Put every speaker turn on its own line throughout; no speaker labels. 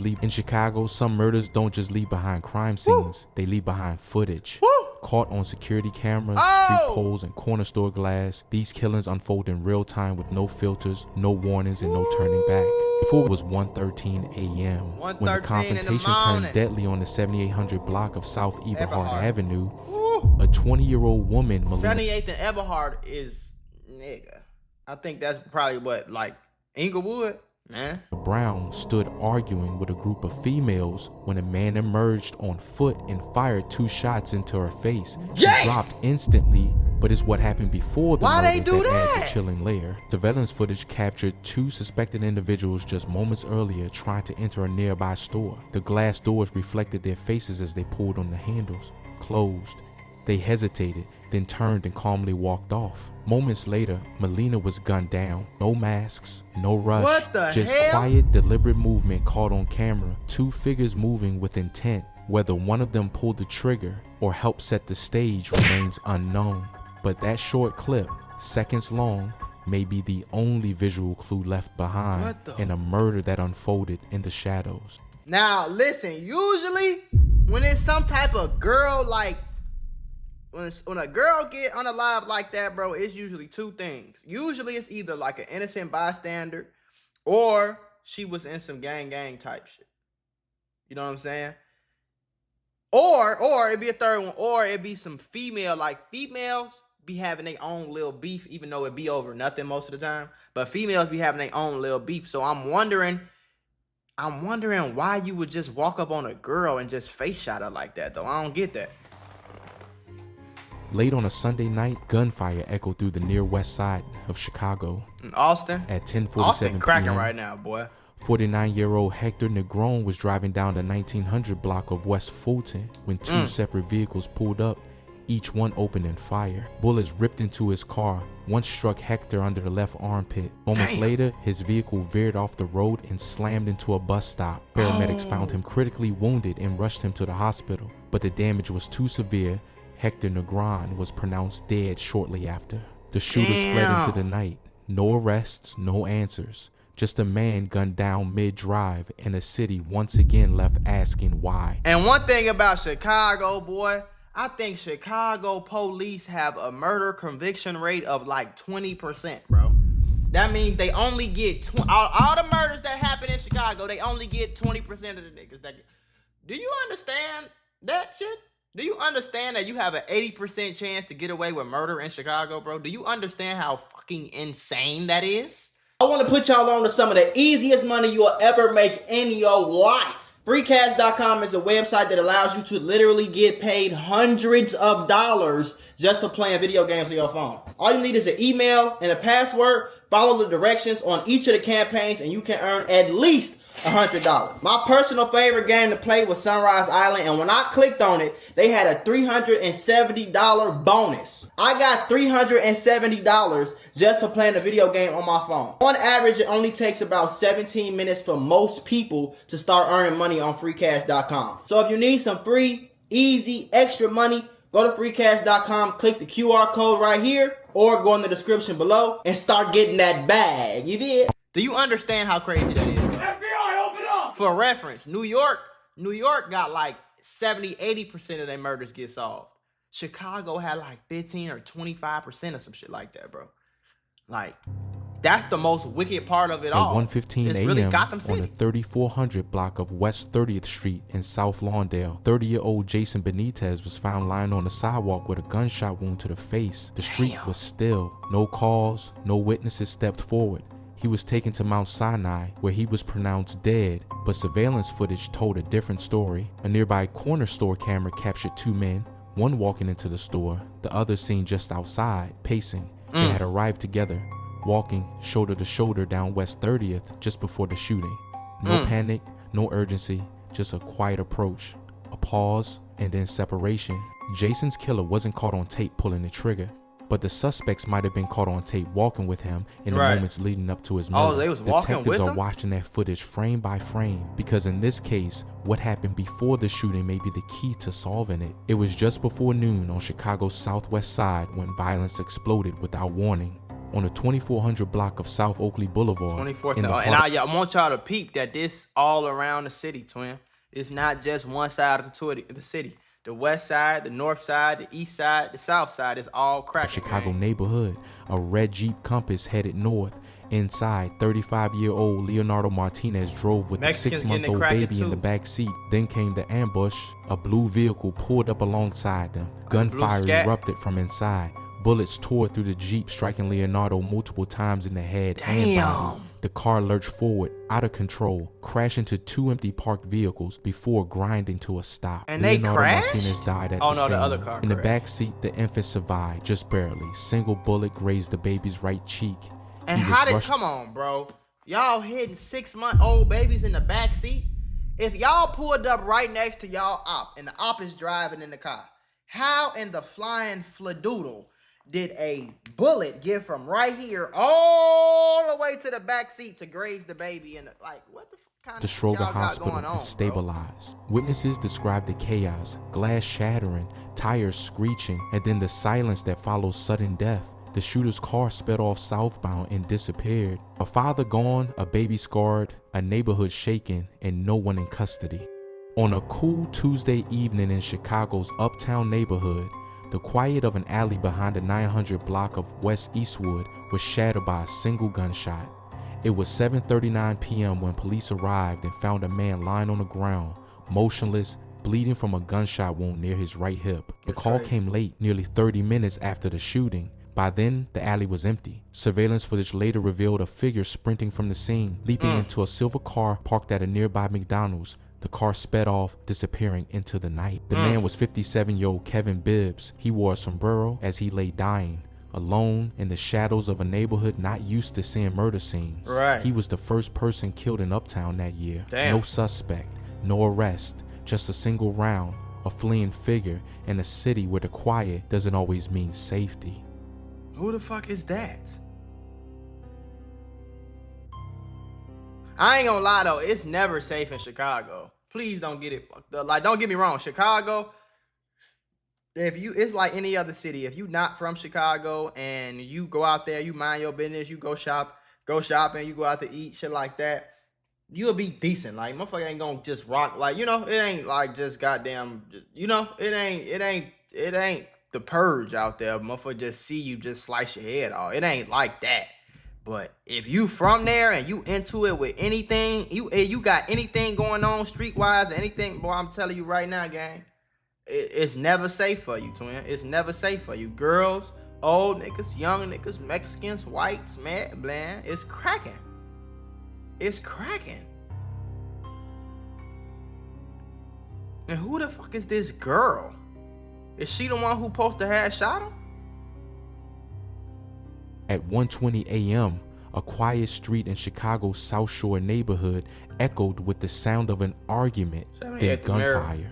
In Chicago, some murders don't just leave behind crime scenes, they leave behind footage. Caught on security cameras, street poles, and corner store glass, these killings unfold in real time with no filters, no warnings, and no turning back. Before it was 1:13 a.m. when the confrontation turned deadly on the 7800 block of South Eberhard Avenue. A 20-year-old woman,
78th and Eberhard is, nigga, I think that's probably what, like Inglewood? Man.
Brown stood arguing with a group of females when a man emerged on foot and fired 2 shots into her face. She dropped instantly, but it's what happened before the murder that adds a chilling layer. Surveillance footage captured 2 suspected individuals just moments earlier trying to enter a nearby store. The glass doors reflected their faces as they pulled on the handles. Closed. They hesitated, then turned and calmly walked off. Moments later, Melina was gunned down. No masks, no rush, just quiet, deliberate movement caught on camera. 2 figures moving with intent. Whether one of them pulled the trigger or helped set the stage remains unknown. But that short clip, seconds long, may be the only visual clue left behind in a murder that unfolded in the shadows.
Now, listen, usually when it's some type of girl, like, when a girl get unalive like that, bro, it's usually 2 things. Usually it's either like an innocent bystander or she was in some gang type shit. You know what I'm saying? Or it'd be a third one, or it'd be some female, like females be having their own little beef, even though it be over nothing most of the time. But females be having their own little beef. So I'm wondering why you would just walk up on a girl and just face shot her like that, though. I don't get that.
Late on a Sunday night, gunfire echoed through the near west side of Chicago.
In Austin?
At 10:47
Austin cracking
p.m.
right now, boy.
49-year-old Hector Negron was driving down the 1900 block of West Fulton when 2 separate vehicles pulled up, each one opening fire. Bullets ripped into his car. One struck Hector under the left armpit. Moments later, his vehicle veered off the road and slammed into a bus stop. Paramedics found him critically wounded and rushed him to the hospital, but the damage was too severe. Hector Negron was pronounced dead shortly after. The shooters fled into the night. No arrests, no answers. Just a man gunned down mid-drive, and the city once again left asking why.
And one thing about Chicago, boy, I think Chicago police have a murder conviction rate of like 20%, bro. That means they only get all the murders that happen in Chicago, they only get 20% of the niggas. Do you understand that shit? Do you understand that you have an 80% chance to get away with murder in Chicago, bro? Do you understand how fucking insane that is? I want to put y'all on to some of the easiest money you'll ever make in your life. Freecash.com is a website that allows you to literally get paid hundreds of dollars just for playing video games on your phone. All you need is an email and a password. Follow the directions on each of the campaigns and you can earn at least $100. My personal favorite game to play was Sunrise Island, and when I clicked on it, they had a $370 bonus. I got $370 just for playing a video game on my phone. On average, it only takes about 17 minutes for most people to start earning money on freecash.com. So if you need some free, easy, extra money, go to freecash.com, click the QR code right here, or go in the description below and start getting that bag. You did? Do you understand how crazy that is? FBI, open up! For reference, New York got like 70-80% of their murders get solved. Chicago had like 15 or 25% or some shit like that, bro. Like, that's the most wicked part of it all.
At 1:15 a.m. on the 3400 block of West 30th Street in South Lawndale, 30-year-old Jason Bonitez was found lying on the sidewalk with a gunshot wound to the face. The street was still. No calls, no witnesses stepped forward. He was taken to Mount Sinai, where he was pronounced dead, but surveillance footage told a different story. A nearby corner store camera captured 2 men, one walking into the store, the other seen just outside, pacing. They had arrived together, walking shoulder to shoulder down West 30th just before the shooting. No panic, no urgency, just a quiet approach, a pause, and then separation. Jason's killer wasn't caught on tape pulling the trigger, but the suspects might have been caught on tape walking with him in the moments leading up to his murder.
They was walking with him?
Detectives are watching that footage frame by frame, because in this case, what happened before the shooting may be the key to solving it. It was just before noon on Chicago's southwest side when violence exploded without warning. on the 2400 block of South Oakley Boulevard.
24th. And I want y'all to peep that this all around the city, twin. It's not just one side of the city. The west side, the north side, the east side, the south side is all cracking.
Chicago neighborhood, a red Jeep Compass headed north. Inside, 35-year-old Leonardo Martinez drove with
Mexicans
a 6-month-old baby in the back seat. Then came the ambush. A blue vehicle pulled up alongside them. Gunfire erupted from inside. Bullets tore through the Jeep, striking Leonardo multiple times in the head and body. The car lurched forward, out of control, crashed into 2 empty parked vehicles before grinding to a stop.
And
Leonardo
they crashed?
Martinez died at the scene.
The other car
in the back seat, the infant survived, just barely. Single bullet grazed the baby's right cheek.
And come on, bro. Y'all hitting 6-month-old babies in the back seat? If y'all pulled up right next to y'all op, and the op is driving in the car, how in the flying fladoodle did a bullet get from right here all the way to the back seat to graze the baby? And like, what the kind
the
of
Schroeder
y'all got
Hospital
going on,
is stabilized. Witnesses described the chaos, glass shattering, tires screeching, and then the silence that follows sudden death. The shooter's car sped off southbound and disappeared. A father gone, a baby scarred, a neighborhood shaken, and no one in custody. On a cool Tuesday evening in Chicago's uptown neighborhood, the quiet of an alley behind the 900 block of West Eastwood was shattered by a single gunshot. It was 7:39 p.m. when police arrived and found a man lying on the ground, motionless, bleeding from a gunshot wound near his right hip. The call came late, nearly 30 minutes after the shooting. By then, the alley was empty. Surveillance footage later revealed a figure sprinting from the scene, leaping into a silver car parked at a nearby McDonald's. The car sped off, disappearing into the night. The man was 57-year-old Kevin Bibs. He wore a sombrero as he lay dying, alone in the shadows of a neighborhood not used to seeing murder scenes. He was the first person killed in Uptown that year. No suspect, no arrest, just a single round, a fleeing figure in a city where the quiet doesn't always mean safety.
Who the fuck is that? I ain't gonna lie though, it's never safe in Chicago. Please don't get it fucked up. Like, don't get me wrong, Chicago, it's like any other city. If you not from Chicago and you go out there, you mind your business, you go shopping, you go out to eat, shit like that, you'll be decent. Like, motherfucker ain't gonna just rock, like, you know, it ain't like just goddamn, you know, it ain't the purge out there. Motherfucker just see you, just slice your head off. It ain't like that. But if you from there and you into it with anything, you got anything going on streetwise or anything, boy, I'm telling you right now, gang, it's never safe for you, twin. It's never safe for you. Girls, old niggas, young niggas, Mexicans, whites, man, bland. It's cracking. It's cracking. And who the fuck is this girl? Is she the one who supposed to have shot him?
At 1:20 a.m., a quiet street in Chicago's South Shore neighborhood echoed with the sound of an argument, then gunfire.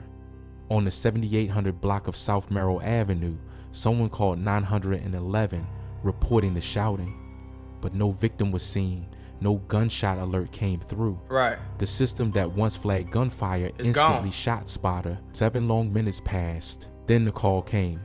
On the 7800 block of South Merrill Avenue, someone called 911, reporting the shouting. But no victim was seen. No gunshot alert came through. The system that once flagged gunfire instantly shot spotter. 7 long minutes passed. Then the call came.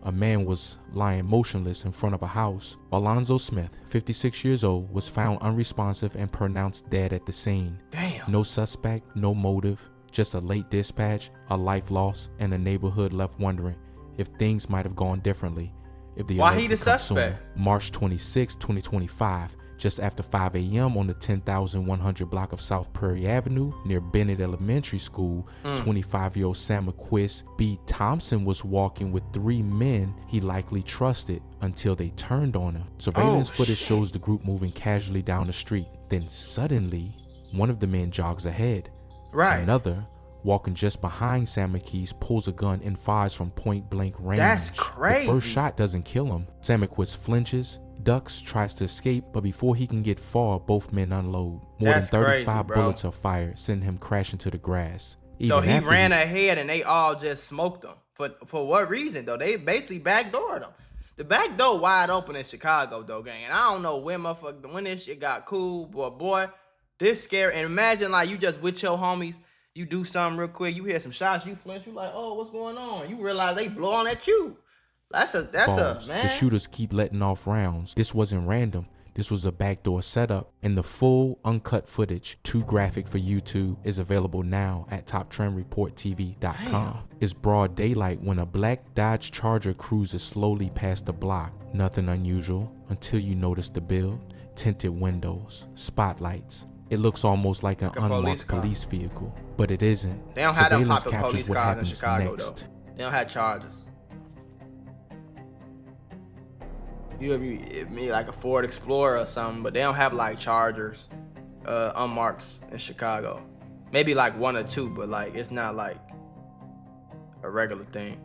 A man was lying motionless in front of a house. Alonzo Smith, 56 years old, was found unresponsive and pronounced dead at the scene.
Damn.
No suspect, no motive, just a late dispatch, a life lost, and the neighborhood left wondering if things might have gone differently. If the
Why he the suspect?
March 26, 2025, just after 5 a.m. on the 10,100 block of South Prairie Avenue near Bennett Elementary School, 25-year-old Sam McQuist B. Thompson was walking with 3 men he likely trusted until they turned on him. Surveillance footage shows the group moving casually down the street. Then suddenly, one of the men jogs ahead. Another, walking just behind Sam McKees, pulls a gun and fires from point-blank range.
That's crazy.
The first shot doesn't kill him. Sam McQuist flinches, ducks, tries to escape, but before he can get far, both men unload. More than 35 bullets are fired, sending him crashing to the grass.
So he ran ahead and they all just smoked him. For what reason, though? They basically backdoored him. The back door wide open in Chicago, though, gang. And I don't know when this shit got cool, but boy, this scary. And imagine, like, you just with your homies, you do something real quick, you hear some shots, you flinch, you like, oh, what's going on? You realize they blowing at you. That's a
Falls.
man.
The shooters keep letting off rounds. This wasn't random. This was a backdoor setup, and the full uncut footage, too graphic for YouTube, is available now at TopTrendReportTV.com. It's broad daylight when a black Dodge Charger cruises slowly past the block. Nothing unusual until you notice the build, tinted windows, spotlights. It looks almost like an unmarked police vehicle, but it isn't.
They don't have them
Surveillance
popular
captures
police
what
cars in
happens
Chicago
next.
though. They don't have Chargers. You me like a Ford Explorer or something, but they don't have like Chargers, unmarked in Chicago. Maybe like one or two, but like it's not like a regular thing.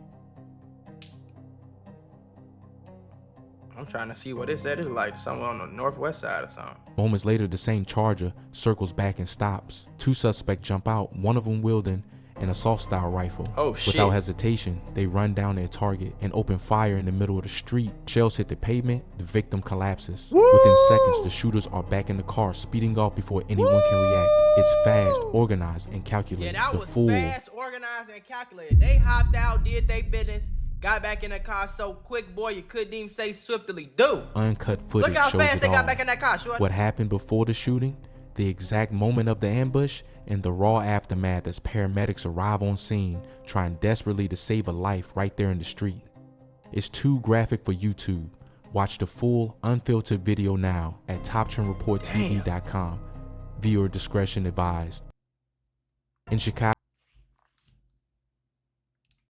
I'm trying to see what it said. It's like somewhere on the northwest side or something.
Moments later, the same Charger circles back and stops. Two suspects jump out, one of them wielding an assault-style rifle.
Oh shit.
Without hesitation, they run down their target and open fire in the middle of the street. Shells hit the pavement, the victim collapses.
Woo!
Within seconds, the shooters are back in the car, speeding off before anyone can react. It's fast, organized, and calculated.
Yeah, that
The
was
fool
fast, organized, and calculated. They hopped out, did their business, got back in the car so quick, boy, you couldn't even say swiftly do.
Uncut footage
Look how
shows
fast
it
they got
all.
back in that car, short.
What happened before the shooting, the exact moment of the ambush, and the raw aftermath as paramedics arrive on scene, trying desperately to save a life right there in the street. It's too graphic for YouTube. Watch the full, unfiltered video now at TopTrendReportTV.com. Viewer discretion advised. In Chicago,